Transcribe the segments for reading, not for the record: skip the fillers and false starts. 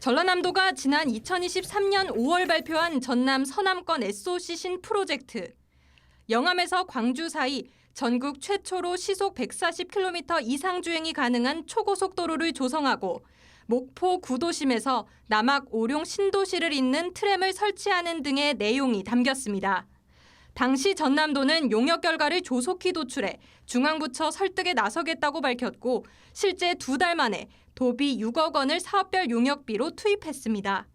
전라남도가 지난 2023년 5월 발표한 전남 서남권 SOC 신프로젝트. 영암에서 광주 사이 전국 최초로 시속 140km 이상 주행이 가능한 초고속도로를 조성하고 목포 구도심에서 남악 오룡 신도시를 잇는 트램을 설치하는 등의 내용이 담겼습니다. 당시 전남도는 용역 결과를 조속히 도출해 중앙부처 설득에 나서겠다고 밝혔고 실제 2달 만에 도비 6억 원을 사업별 용역비로 투입했습니다.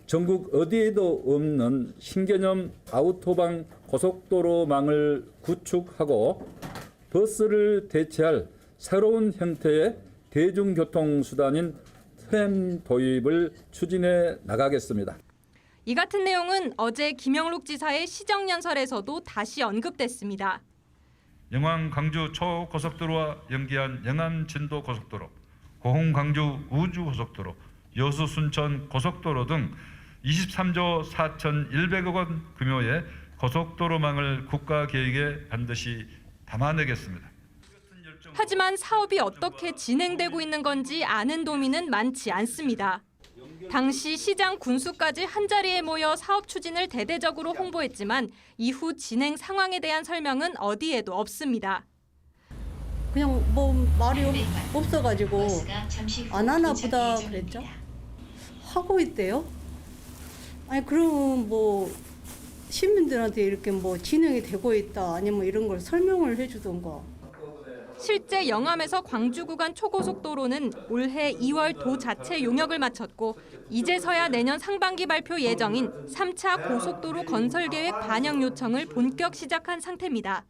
전국 어디에도 없는 신개념 아우토반 고속도로망을 구축하고 버스를 대체할 새로운 형태의 대중교통수단인 트램 도입을 추진해 나가겠습니다. 이 같은 내용은 어제 김영록 지사의 시정연설에서도 다시 언급됐습니다. 영암 광주 초고속도로와 연계한 영암 진도 고속도로, 고흥 광주 우주 고속도로, 여수 순천 고속도로 등 23조 4,100억 원 규모의 고속도로망을 국가 계획에 반드시 담아내겠습니다. 하지만 사업이 어떻게 진행되고 있는 건지 아는 도민은 많지 않습니다. 당시 시장 군수까지 한자리에 모여 사업 추진을 대대적으로 홍보했지만 이후 진행 상황에 대한 설명은 어디에도 없습니다. 그냥 뭐 말이 없어가지고 안 하나 보다 그랬죠. 하고 있대요. 아니 그럼 뭐 시민들한테 이렇게 뭐 진행이 되고 있다 아니면 이런 걸 설명을 해주던가. 실제 영암에서 광주 구간 초고속도로는 올해 2월 도 자체 용역을 마쳤고 이제서야 내년 상반기 발표 예정인 3차 고속도로 건설 계획 반영 요청을 본격 시작한 상태입니다.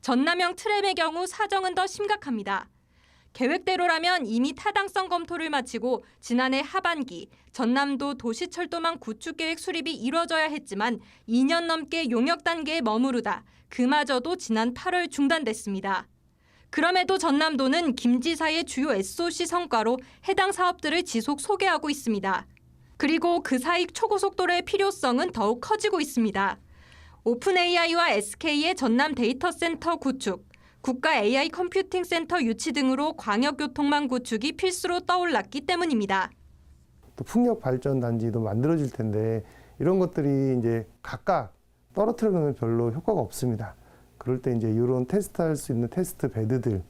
전남형 트램의 경우 사정은 더 심각합니다. 계획대로라면 이미 타당성 검토를 마치고 지난해 하반기 전남도 도시철도망 구축계획 수립이 이뤄져야 했지만 2년 넘게 용역 단계에 머무르다 그마저도 지난 8월 중단됐습니다. 그럼에도 전남도는 김 지사의 주요 SOC 성과로 해당 사업들을 지속 소개하고 있습니다. 그리고 그 사이 초고속도로의 필요성은 더욱 커지고 있습니다. 오픈AI와 SK의 전남 데이터센터 구축, 국가 AI 컴퓨팅 센터 유치 등으로 광역교통망 구축이 필수로 떠올랐기 때문입니다. 또 풍력 발전 단지도 만들어질 텐데 이런 것들이 이제 각각 떨어뜨려 놓으면 별로 효과가 없습니다. 그럴 때 이제 이런 테스트할 수 있는 테스트 베드들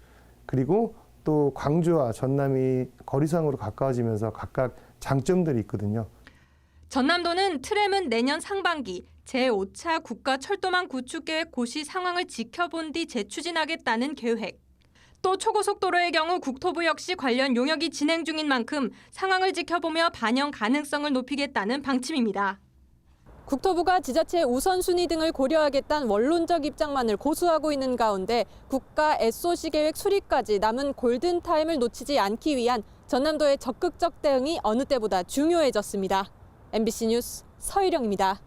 그리고 또 광주와 전남이 거리상으로 가까워지면서 각각 장점들이 있거든요. 전남도는 트램은 내년 상반기 제5차 국가철도망 구축계획 고시 상황을 지켜본 뒤 재추진하겠다는 계획. 또 초고속도로의 경우 국토부 역시 관련 용역이 진행 중인 만큼 상황을 지켜보며 반영 가능성을 높이겠다는 방침입니다. 국토부가 지자체 우선순위 등을 고려하겠다는 원론적 입장만을 고수하고 있는 가운데 국가 SOC 계획 수립까지 남은 골든타임을 놓치지 않기 위한 전남도의 적극적 대응이 어느 때보다 중요해졌습니다. MBC 뉴스 서희령입니다.